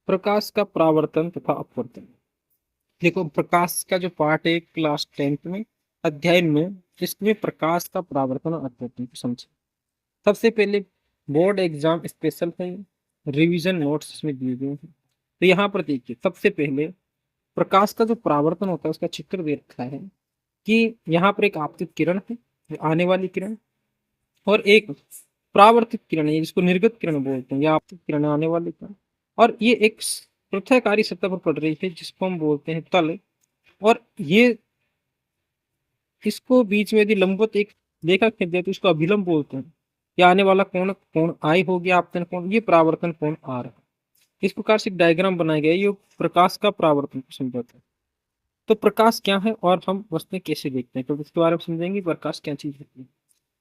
प्रकाश का परावर्तन तथा अपवर्तन। देखो, प्रकाश का जो पार्ट है क्लास 10th में अध्ययन में, इसमें प्रकाश का परावर्तन और अपवर्तन को समझे। सबसे पहले बोर्ड एग्जाम स्पेशल है, रिवीजन नोट्स इसमें दिए गए हैं। तो यहाँ पर देखिए, सबसे पहले प्रकाश का जो परावर्तन होता है उसका चित्र दे रखा है कि यहाँ पर एक आपतित किरण है, आने वाली किरण, और एक परावर्तित किरण है जिसको निर्गत किरण बोलते हैं, या आपतित किरण आने वाली किरण। और ये एक पृथ्वीकारी सतह पर पड़ रही है जिसको हम बोलते हैं तल। और ये इसको बीच में यदि लंबवत एक रेखा खींच दिया तो इसको अभिलंब बोलते हैं। या आने वाला कोण कोण आई हो गया, आपतन कोण, ये परावर्तन कोण आर है। इस प्रकार से एक डायग्राम बनाया गया है, ये प्रकाश का परावर्तन को समझाता है। तो प्रकाश क्या है और हम वस्तुएं कैसे देखते हैं, तो इसके बारे में समझेंगे प्रकाश क्या चीज होती है।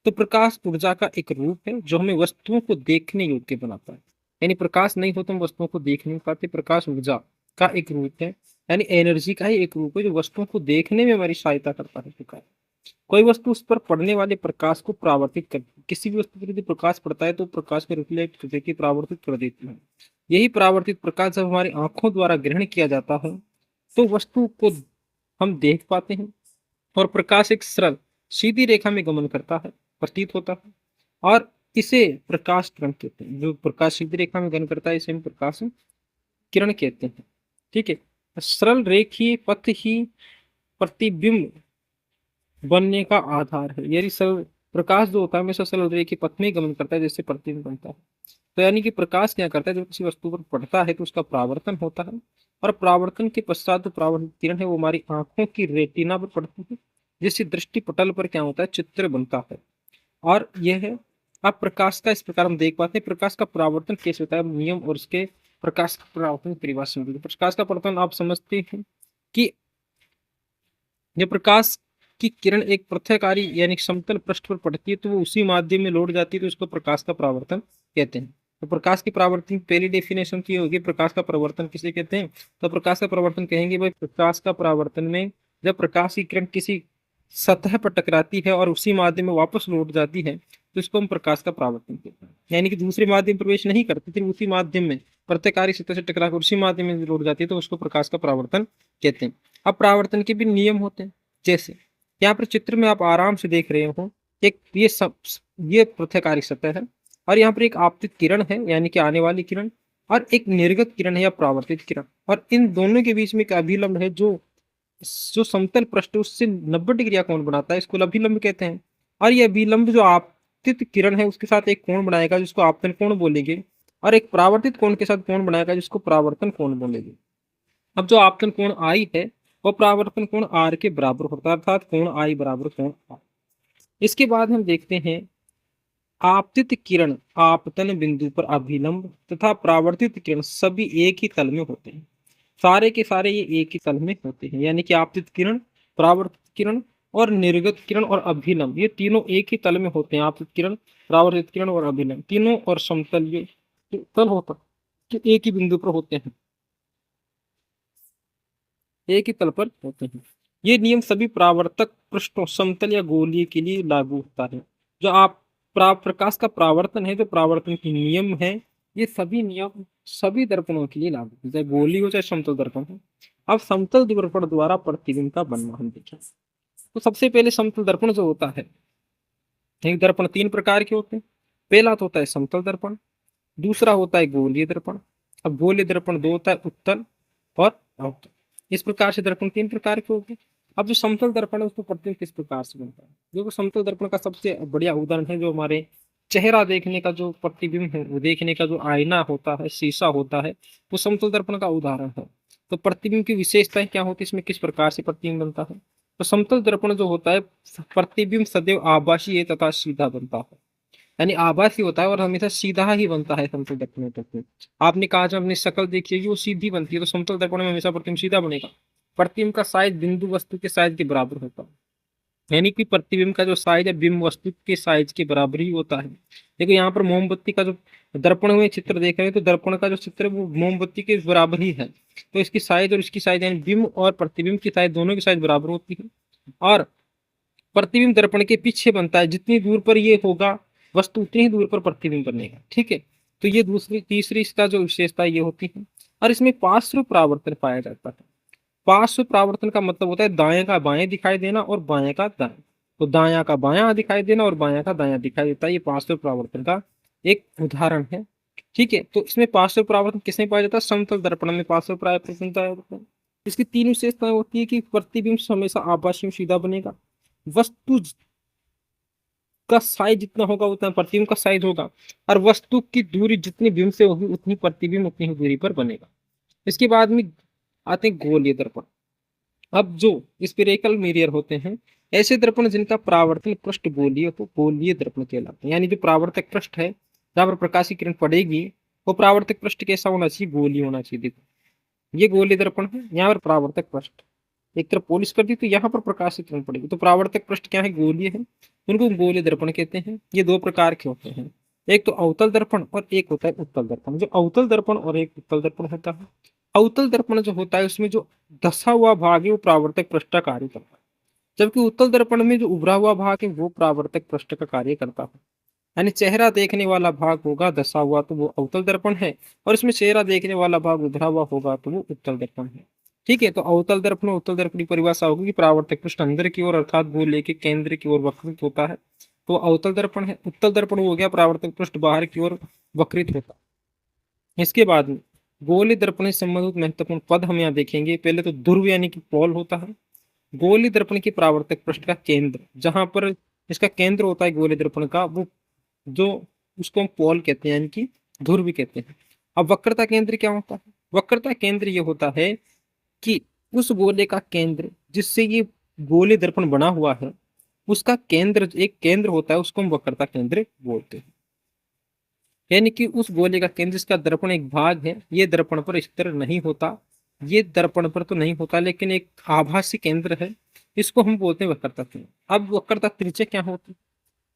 तो प्रकाश ऊर्जा का एक रूप है जो हमें वस्तुओं को देखने योग्य बनाता है। यानी प्रकाश नहीं हो तो हम वस्तुओं को देख नहीं पाते। प्रकाश ऊर्जा का एक रूप है, यानी एनर्जी का ही एक रूप है जो वस्तुओं को देखने में हमारी सहायता करता है। प्रकाश, कोई वस्तु उस पर पड़ने वाले प्रकाश को परावर्तित करती है। किसी भी वस्तु पर यदि प्रकाश पड़ता है तो प्रकाश में रिफ्लेक्ट करके परावर्तित कर देती है। यही परावर्तित प्रकाश जब हमारी आंखों द्वारा ग्रहण किया जाता है तो वस्तु को हम देख पाते हैं। और प्रकाश एक सरल सीधी रेखा में गमन करता है, प्रतीत होता है, और इसे प्रकाश किरण कहते हैं। जो प्रकाश सीधी रेखा में गमन करता है इसे हम प्रकाश किरण कहते हैं। ठीक है, सरल रेखीय पथ ही प्रतिबिंब बनने का आधार है। यानी सरल प्रकाश जो होता है हमेशा सरल रेखीय पथ में ही गमन करता है जिससे प्रतिबिंब बनता है। तो यानी कि प्रकाश क्या करता है, जब किसी वस्तु पर पड़ता है तो उसका परावर्तन होता है, और परावर्तन के पश्चात जो परावर्तित किरण है वो हमारी आंखों की रेटिना पर पड़ती है, जिससे दृष्टि पटल पर क्या होता है, चित्र बनता है। और यह है, अब प्रकाश का इस प्रकार हम देख पाते हैं। प्रकाश का परावर्तन कैसे होता है, नियम और उसके प्रकाश का परावर्तन की परिभाषा में। प्रकाश का परावर्तन आप समझते हैं कि जब प्रकाश की किरण एक पृथ्वीकारी यानी समतल पृष्ठ पर पड़ती है तो वो उसी माध्यम में लौट जाती है, तो उसको प्रकाश का परावर्तन कहते हैं। तो प्रकाश की परावर्तन की पहली डेफिनेशन की होगी, प्रकाश का परावर्तन किसे कहते हैं। तो प्रकाश का परावर्तन कहेंगे भाई, प्रकाश का परावर्तन में जब प्रकाश की किरण किसी सतह पर टकराती है और उसी माध्यम में वापस लौट जाती है तो इसको हम प्रकाश का परावर्तन कहते हैं। यानी कि दूसरे माध्यम प्रवेश नहीं करती, फिर उसी माध्यम में प्रत्येकारी सतह से टकरा कर उसी माध्यम में लौट जाती है तो उसको प्रकाश का परावर्तन कहते हैं। अब परावर्तन के भी नियम होते हैं। जैसे यहाँ पर चित्र में आप आराम से देख रहे हो, एक ये पृथ्वीकारी सतह है, और यहाँ पर एक आपतित किरण है यानी कि आने वाली किरण, और एक निर्गत किरण है या परावर्तित किरण, और इन दोनों के बीच में एक अभिलंब है जो जो समतल पृष्ठ है उससे 90 डिग्री का कोण बनाता है, इसको अभिलंब कहते हैं। और ये अभिलंब जो आपतित किरण है उसके साथ एक कोण बनाएगा जिसको आपतन कोण बोलेंगे, और एक परावर्तित कोण के साथ कोण बनाएगा जिसको परावर्तन कोण बोलेंगे। अब जो आपतन कोण आई है वो परावर्तन कोण आर के बराबर होता है, अर्थात कोण आई बराबर कोण आर। इसके बाद हम देखते हैं आपतित किरण आपतन बिंदु पर अभिलंब तथा परावर्तित किरण सभी एक ही तल में होते हैं। सारे के सारे ये एक ही तल में होते हैं, यानी कि आपतित किरण, परावर्तित किरण और निर्गत किरण और अभिलंब ये तीनों एक ही तल में होते हैं। आपतित किरण, परावर्तित किरण और अभिलंब तीनों और समतल ये तल होता है, एक ही बिंदु पर होते हैं, एक ही तल पर होते हैं। ये नियम सभी परावर्तक पृष्ठों समतल या गोलीय के लिए लागू होता है। जो आप प्रकाश का परावर्तन है, जो परावर्तन के नियम है, ये सभी नियम सभी दर्पणों के लिए लागू होता है, चाहे गोली हो चाहे समतल दर्पण हो। अब समतल दर्पण द्वारा प्रतिबिंब का बनना हम देखें। तो सबसे पहले समतल दर्पण जो होता है, एक दर्पण तीन प्रकार के होते हैं। पहला तो होता है समतल दर्पण, दूसरा होता है गोलीय दर्पण। अब गोलीय दर्पण दो होता है, उत्तल और अवतल। इस प्रकार से दर्पण तीन प्रकार के होते हैं। अब जो समतल दर्पण है उसको प्रतिबिंब किस प्रकार से बनता है, जो समतल दर्पण का सबसे बढ़िया उदाहरण है, जो हमारे चेहरा देखने का जो प्रतिबिंब है, वो देखने का जो आईना होता है, शीशा होता है, वो समतल दर्पण का उदाहरण है। तो प्रतिबिंब की विशेषताएं क्या होती है, इसमें किस प्रकार से प्रतिबिंब बनता है। तो समतल दर्पण जो होता है, प्रतिबिंब सदैव आभासी तथा सीधा बनता है, यानी आभासी होता है और हमेशा सीधा ही बनता है समतल दर्पण में। तक आपने कहा जब अपनी शक्ल देखी है वो सीधी बनती है, तो समतल दर्पण में हमेशा प्रतिबिंब सीधा बनेगा। प्रतिबिंब का साइज बिंदु वस्तु के साइज के बराबर होता है, यानी कि प्रतिबिंब का जो साइज है बिंब वस्तु के साइज के बराबर ही होता है। देखो यहाँ पर मोमबत्ती का जो दर्पण में चित्र देख रहे हैं, तो दर्पण का जो चित्र है वो मोमबत्ती के बराबर ही है। तो इसकी साइज और इसकी साइज यानी बिंब और प्रतिबिंब की साइज दोनों की साइज बराबर होती है। और प्रतिबिंब दर्पण के पीछे बनता है, जितनी दूर पर ये होगा वस्तु उतनी ही दूर पर प्रतिबिंब बनेगा। ठीक है, तो ये दूसरी तीसरी इसका जो विशेषता ये होती है। और इसमें पार्श्व परावर्तन पाया जाता है। पार्श्व परावर्तन का मतलब होता है दाएं का बाएं दिखाई देना और बाएं का दाएं। तो दायां का बायां दिखाई देना और बायां का दायां दिखाई देता है, ये पार्श्व परावर्तन का एक उदाहरण है। ठीक है, तो इसमें पार्श्व परावर्तन किसमें पाया जाता है? समतल दर्पण में पार्श्व परावर्तन पाया जाता है। इसकी तीन विशेषताएं होती है कि प्रतिबिंब हमेशा आभासी और सीधा बनेगा, वस्तु का साइज जितना होगा उतना प्रतिबिंब का साइज होगा, और वस्तु की दूरी जितनी बिंब से होगी उतनी प्रतिबिंब उतनी ही दूरी पर बनेगा। इसके बाद में आते हैं गोलीय दर्पण। अब जो स्फेरिकल मिरर होते हैं, ऐसे दर्पण जिनका परावर्तन पृष्ठ गोलीय हो, गोलीय दर्पण कहलाते हैं। यानी जो परावर्तक पृष्ठ है जहां पर प्रकाश की किरण पड़ेगी, वो परावर्तक पृष्ठ कैसा होना चाहिए? गोलीय होना चाहिए। देखो ये गोलीय दर्पण है, यहाँ पर परावर्तक पृष्ठ एक तरफ पॉलिश कर दी तो यहाँ पर प्रकाश की किरण पड़ेगी, तो परावर्तक पृष्ठ क्या है? गोलीय है, उनको गोलीय दर्पण कहते हैं। ये दो प्रकार के होते हैं, एक तो अवतल दर्पण और एक होता है उत्तल दर्पण। जो अवतल दर्पण और एक उत्तल दर्पण होता है, अवतल दर्पण जो होता है उसमें जो धसा हुआ भाग है वो परावर्तक पृष्ठ का कार्य करता है, जबकि उत्तल दर्पण में जो उभरा हुआ भाग है वो परावर्तक पृष्ठ का कार्य करता है। यानी चेहरा देखने वाला भाग होगा धसा हुआ तो वो अवतल दर्पण है, और इसमें चेहरा देखने वाला भाग उभरा हुआ होगा तो वो उत्तल दर्पण है। ठीक है, तो अवतल दर्पण और उत्तल दर्पण की परिभाषा होगी कि परावर्तक पृष्ठ अंदर की ओर अर्थात गोले के केंद्र की ओर वक्रित होता है, तो अवतल दर्पण है। उत्तल दर्पण हो गया परावर्तक पृष्ठ बाहर की ओर वक्रित होता है। इसके बाद में गोलीय दर्पण से संबंधित महत्वपूर्ण पद हम यहाँ देखेंगे। पहले तो ध्रुव यानी कि पोल होता है। गोलीय दर्पण की परावर्तक पृष्ठ का केंद्र, जहां पर इसका केंद्र होता है गोलीय दर्पण का, वो जो उसको हम पोल कहते हैं, यानी कि ध्रुव भी कहते हैं। अब वक्रता केंद्र क्या होता है? वक्रता केंद्र ये होता है कि उस गोले का केंद्र जिससे ये गोलीय दर्पण बना हुआ है, उसका केंद्र एक केंद्र होता है, उसको हम वक्रता केंद्र बोलते हैं। यानी कि उस गोले का केंद्र जिसका दर्पण एक भाग है, ये दर्पण पर स्थिर नहीं होता, ये दर्पण पर तो नहीं होता लेकिन एक आभासी केंद्र है, इसको हम बोलते हैं वक्रता केंद्र। अब वक्रता त्रिज्या क्या होती है?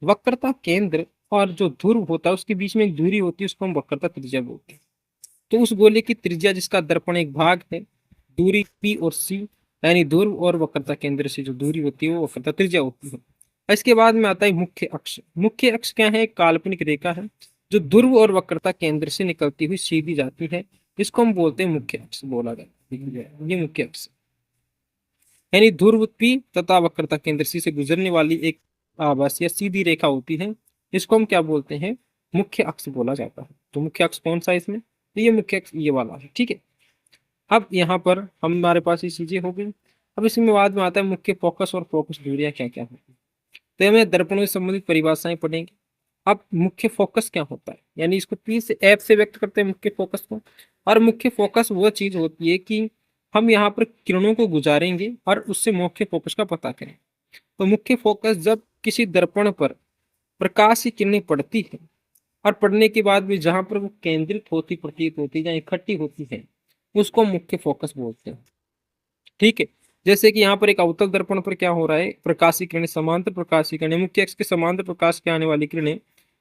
वक्रता केंद्र और जो ध्रुव होता है उसके बीच में एक दूरी होती है, उसको हम वक्रता त्रिज्या बोलते हैं। तो उस गोले की त्रिज्या जिसका दर्पण एक भाग है, दूरी P और C, यानी ध्रुव और वक्रता केंद्र से जो दूरी होती है वो वक्रता त्रिज्या होती है। इसके बाद में आता है मुख्य अक्ष। मुख्य अक्ष क्या है? एक काल्पनिक रेखा है जो ध्रुव और वक्रता केंद्र से निकलती हुई सीधी जाती है, इसको हम बोलते हैं मुख्य अक्ष बोला जाता है। ये मुख्य अक्ष यानी ध्रुव P तथा वक्रता केंद्र C से गुजरने वाली एक आभासीय सीधी रेखा होती है, इसको हम क्या बोलते हैं? मुख्य अक्ष बोला जाता है। तो मुख्य अक्ष कौन सा है इसमें? तो ये मुख्य अक्ष ये वाला है। ठीक है, अब यहाँ पर हमारे पास ये चीजें हो गई। अब इसमें बाद में आता है मुख्य फोकस और फोकस दूरियां क्या क्या होती है। तो हमें दर्पणों से संबंधित परिभाषाएं पढ़ेंगे। अब मुख्य फोकस क्या होता है, यानी इसको पी से एफ से व्यक्त करते हैं मुख्य फोकस को। और मुख्य फोकस वो चीज होती है कि हम यहाँ पर किरणों को गुजारेंगे और उससे मुख्य फोकस का पता करें। तो मुख्य फोकस जब किसी दर्पण पर प्रकाश की किरणें पड़ती है और पड़ने के बाद भी जहां पर वो केंद्रित होती प्रतीत होती है या इकट्ठी होती है, उसको मुख्य फोकस बोलते हैं। ठीक है, जैसे कि यहाँ पर एक अवतल दर्पण पर क्या हो रहा है? प्रकाशीय किरणें, समांतर प्रकाशीय किरणें, मुख्य अक्ष के समांतर प्रकाश के आने वाली किरणें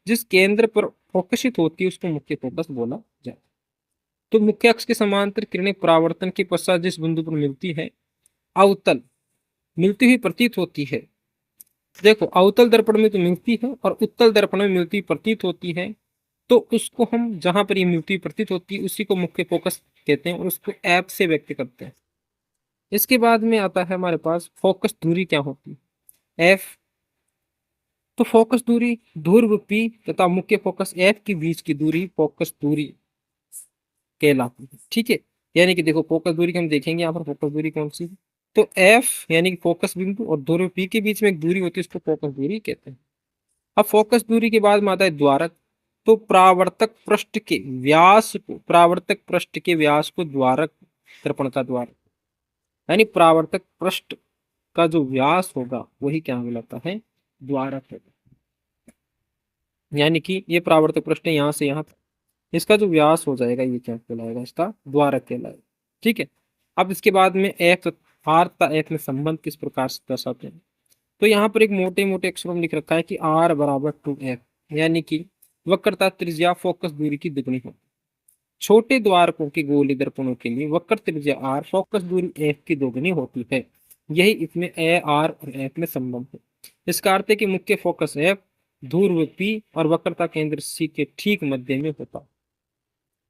जिस केंद्र पर फोकसित होती है उसको मुख्य फोकस बोला जाता है। तो मुख्य अक्ष के समांतर किरणें परावर्तन के पश्चात जिस बिंदु पर मिलती है, अवतल मिलती हुई प्रतीत होती है। देखो अवतल दर्पण में तो मिलती है और उत्तल दर्पण में मिलती प्रतीत होती है, तो उसको हम जहां पर ये मिलती प्रतीत होती है उसी को मुख्य फोकस कहते हैं और उसको ऐप से व्यक्त करते हैं। इसके बाद में आता है हमारे पास फोकस दूरी क्या होती है? एफ। तो फोकस दूरी ध्रुव पी तथा मुख्य फोकस एफ के बीच की दूरी फोकस दूरी कहलाती है। ठीक है, यानी कि देखो फोकस दूरी की हम देखेंगे यहाँ पर फोकस दूरी कौन सी है। तो एफ यानी कि फोकस बिंदु और ध्रुव पी के बीच में एक दूरी होती है, उसको फोकस दूरी कहते हैं। अब फोकस दूरी के बाद में आता है द्वारक। तो परावर्तक पृष्ठ के व्यास को द्वारक, दर्पण का द्वारक, यानी परावर्तक पृष्ठ का जो व्यास होगा वही क्या कहलाता है? द्वारक होगा। यानी कि ये परावर्तक पृष्ठ है यहाँ से यहाँ तक, इसका जो व्यास हो जाएगा ये क्या कहलाएगा? इसका द्वारक कहलाएगा। ठीक है, अब इसके बाद में एफ आर तथा एफ में संबंध किस प्रकार से दर्शाते हैं? तो यहाँ पर एक मोटे मोटे अक्षरों में लिख रखा है कि आर बराबर 2f, यानी कि वक्रता त्रिज्या फोकस दूरी की दुगनी हो। छोटे द्वारकों के गोलीय दर्पणों के लिए वक्र त्रिज्या आर फोकस दूरी एफ की दोगुनी होती है। यही इसमें ए आर और एफ में संबंध है। इसका अर्थ है कि मुख्य फोकस एफ ध्रुव पी और वक्रता केंद्र सी के ठीक मध्य में होता है।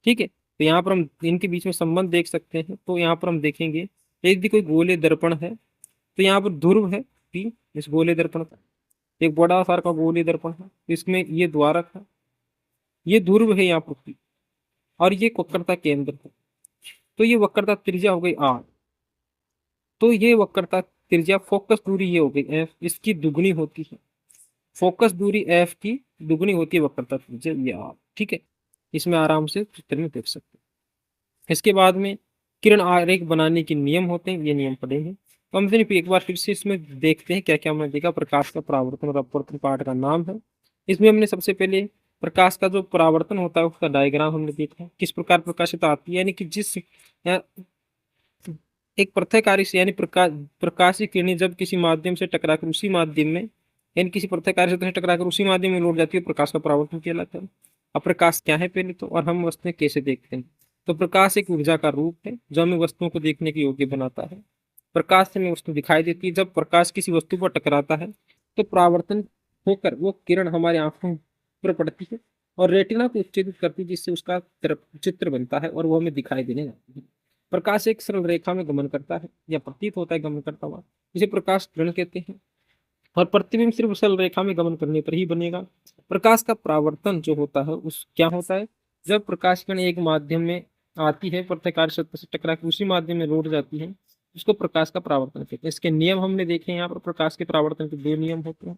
ठीक है, तो यहाँ पर हम इनके बीच में संबंध देख सकते हैं। तो यहाँ पर हम देखेंगे यदि कोई गोले दर्पण है तो यहाँ पर ध्रुव है P इस गोले दर्पण का, एक बड़ा आकार का गोले दर्पण है, तो इसमें ये द्वारक है, ये ध्रुव है यहाँ पर P, और ये वक्रता केंद्र है। तो ये वक्रता त्रिज्या हो गई R। तो ये वक्रता त्रिज्या फोकस दूरी ये हो गई F, इसकी दुगनी होती है। फोकस दूरी F की दुगनी होती है वक्रता त्रिज्या ये R। ठीक है, इसमें आराम से चित्र में देख सकते हैं। इसके बाद में किरण आरेख बनाने के नियम होते हैं, ये नियम पढ़ेंगे। तो हम सिर्फ एक बार फिर से इसमें देखते हैं क्या क्या हमने देखा। प्रकाश का परावर्तन और अपवर्तन पाठ का नाम है। इसमें हमने सबसे पहले प्रकाश का जो परावर्तन होता है उसका डायग्राम हमने देखा, किस प्रकार प्रकाशित आती है, यानी कि जिस एक पृथ्वीकारी से यानी प्रकाशीय किरणें जब किसी माध्यम से टकराकर उसी माध्यम में यानी किसी पृथ्वीकारी से टकराकर उसी माध्यम में लौट जाती है, प्रकाश का परावर्तन कहलाता है। अब प्रकाश क्या है पहले तो, और हम वस्तुएं कैसे देखते हैं। तो प्रकाश एक ऊर्जा का रूप है जो हमें वस्तुओं को देखने के योग्य बनाता है। प्रकाश से हमें वस्तु दिखाई देती है। जब प्रकाश किसी वस्तु पर टकराता है तो परावर्तन होकर वो किरण हमारे आंखों पर पड़ती है और रेटिना को उत्तेजित करती है, जिससे उसका चित्र बनता है और वो हमें दिखाई देने लगती है। प्रकाश एक सरल रेखा में गमन करता है या प्रतीत होता है गमन करता हुआ, इसे प्रकाश किरण कहते हैं। और प्रतिबिंब सिर्फ सरल रेखा में गमन करने पर ही बनेगा। प्रकाश का परावर्तन जो होता है उस क्या होता है, जब प्रकाश किरण एक माध्यम में आती है, पृथ्वीकारी सतह से टकरा के उसी माध्यम में लौट जाती है, उसको प्रकाश का परावर्तन कहते हैं। इसके नियम हमने देखे हैं। यहाँ पर प्रकाश के परावर्तन के दो नियम होते हैं।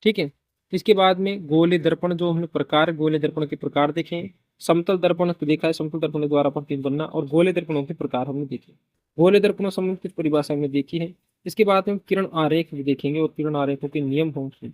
ठीक है, इसके बाद में गोले दर्पण जो हमने प्रकार, गोले दर्पण के प्रकार देखे हैं। समतल दर्पण देखा है, समतल दर्पण द्वारा प्रतिबिंब बनना, और गोले दर्पणों के प्रकार हमने देखे। गोले दर्पणों संबंधित परिभाषा हमने देखी है। इसके बाद में किरण आरेख भी देखेंगे और किरण आरेखों के नियम होंगे।